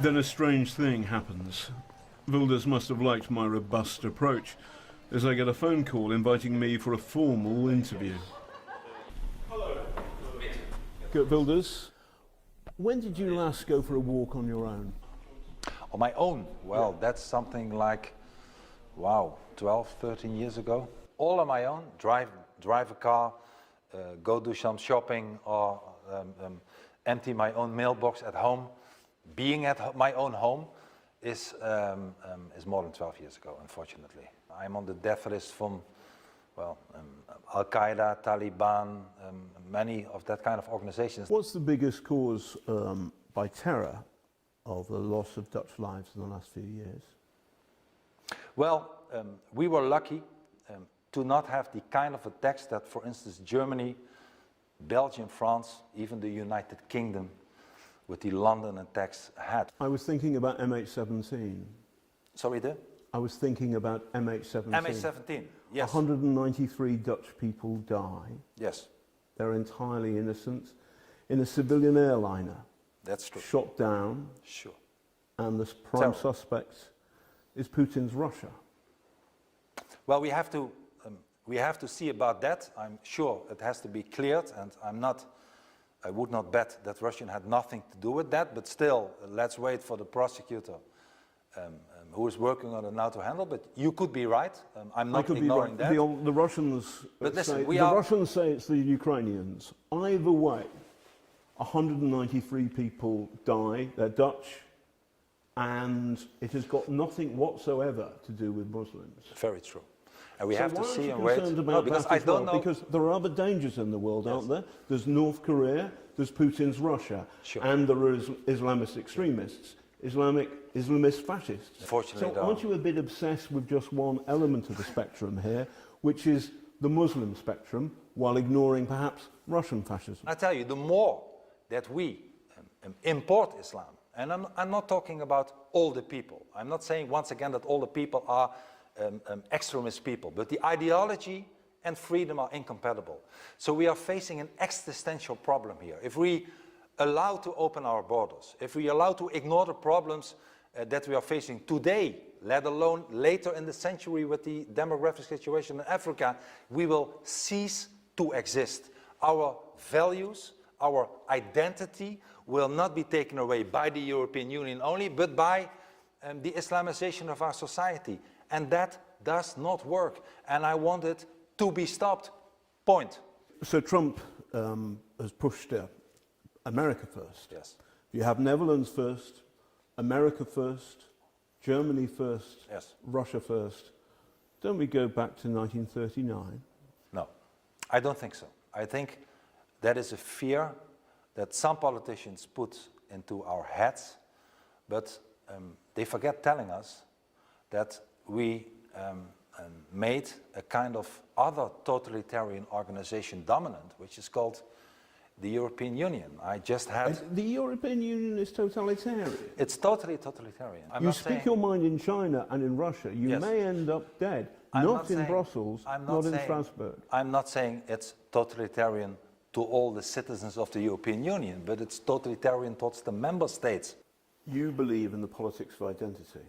Then a strange thing happens. Wilders must have liked my robust approach, as I get a phone call inviting me for a formal interview. Hello. Geert Wilders, when did you last go for a walk on your own? On my own? Well, that's something like, wow, 12, 13 years ago. All on my own, drive a car, go do some shopping, or empty my own mailbox at home. Being at my own home is more than 12 years ago, unfortunately. I'm on the death list from, well, Al-Qaeda, Taliban, many of that kind of organizations. What's the biggest cause by terror of the loss of Dutch lives in the last few years? Well, we were lucky to not have the kind of attacks that, for instance, Germany, Belgium, France, even the United Kingdom with the London attacks had. I was thinking about MH17. Sorry, I was thinking about MH17. MH17, yes. 193 Dutch people die. Yes. They're entirely innocent. In a civilian airliner. That's true. Shot down. Sure. And the prime suspect is Putin's Russia. Well, we have to see about that. I'm sure it has to be cleared, and I would not bet that Russia had nothing to do with that, but still, let's wait for the prosecutor who is working on it now to handle. But you could be right. I'm not ignoring that. The Russians Russians say it's the Ukrainians. Either way, 193 people die, they're Dutch, and it has got nothing whatsoever to do with Muslims. Very true. And we have to see and wait. No, because I don't know. Because there are other dangers in the world, aren't there? There's North Korea, there's Putin's Russia, and there are Islamist extremists, Islamist fascists. Fortunately, so aren't you a bit obsessed with just one element of the spectrum here, which is the Muslim spectrum, while ignoring perhaps Russian fascism? I tell you, the more that we import Islam, and I'm not talking about all the people. I'm not saying once again that all the people are extremist people, but the ideology and freedom are incompatible. So we are facing an existential problem here. If we allow to open our borders, if we allow to ignore the problems that we are facing today, let alone later in the century with the demographic situation in Africa, we will cease to exist. Our values, our identity will not be taken away by the European Union only, but by the Islamization of our society. And that does not work. And I want it to be stopped. Point. So Trump has pushed America first. Yes. You have Netherlands first, America first, Germany first, yes. Russia first. Don't we go back to 1939? No, I don't think so. I think that is a fear that some politicians put into our heads, but they forget telling us that we made a kind of other totalitarian organization dominant, which is called the European Union. I just had... The European Union is totalitarian? It's totally totalitarian. You speak your mind in China and in Russia. You may end up dead. Not in Brussels, not in Strasbourg. I'm not saying it's totalitarian to all the citizens of the European Union, but it's totalitarian towards the member states. You believe in the politics of identity,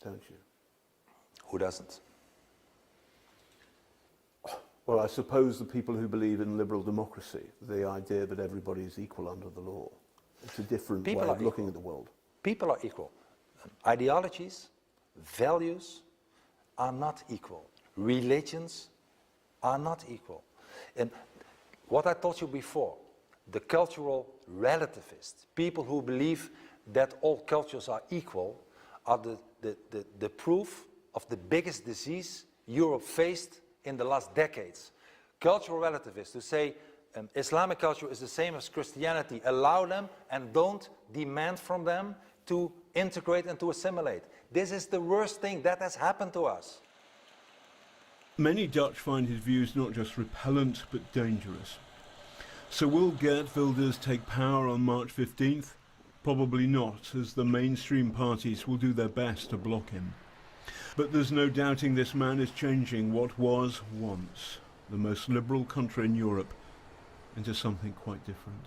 don't you? Who doesn't? Well, I suppose the people who believe in liberal democracy, the idea that everybody is equal under the law. It's a different way of looking at the world. People are equal. Ideologies, values are not equal. Religions are not equal. And what I told you before, the cultural relativists, people who believe that all cultures are equal, are the proof of the biggest disease Europe faced in the last decades. Cultural relativists who say Islamic culture is the same as Christianity, allow them and don't demand from them to integrate and to assimilate. This is the worst thing that has happened to us. Many Dutch find his views not just repellent but dangerous. So will Geert Wilders take power on March 15th? Probably not, as the mainstream parties will do their best to block him. But there's no doubting this man is changing what was once the most liberal country in Europe into something quite different.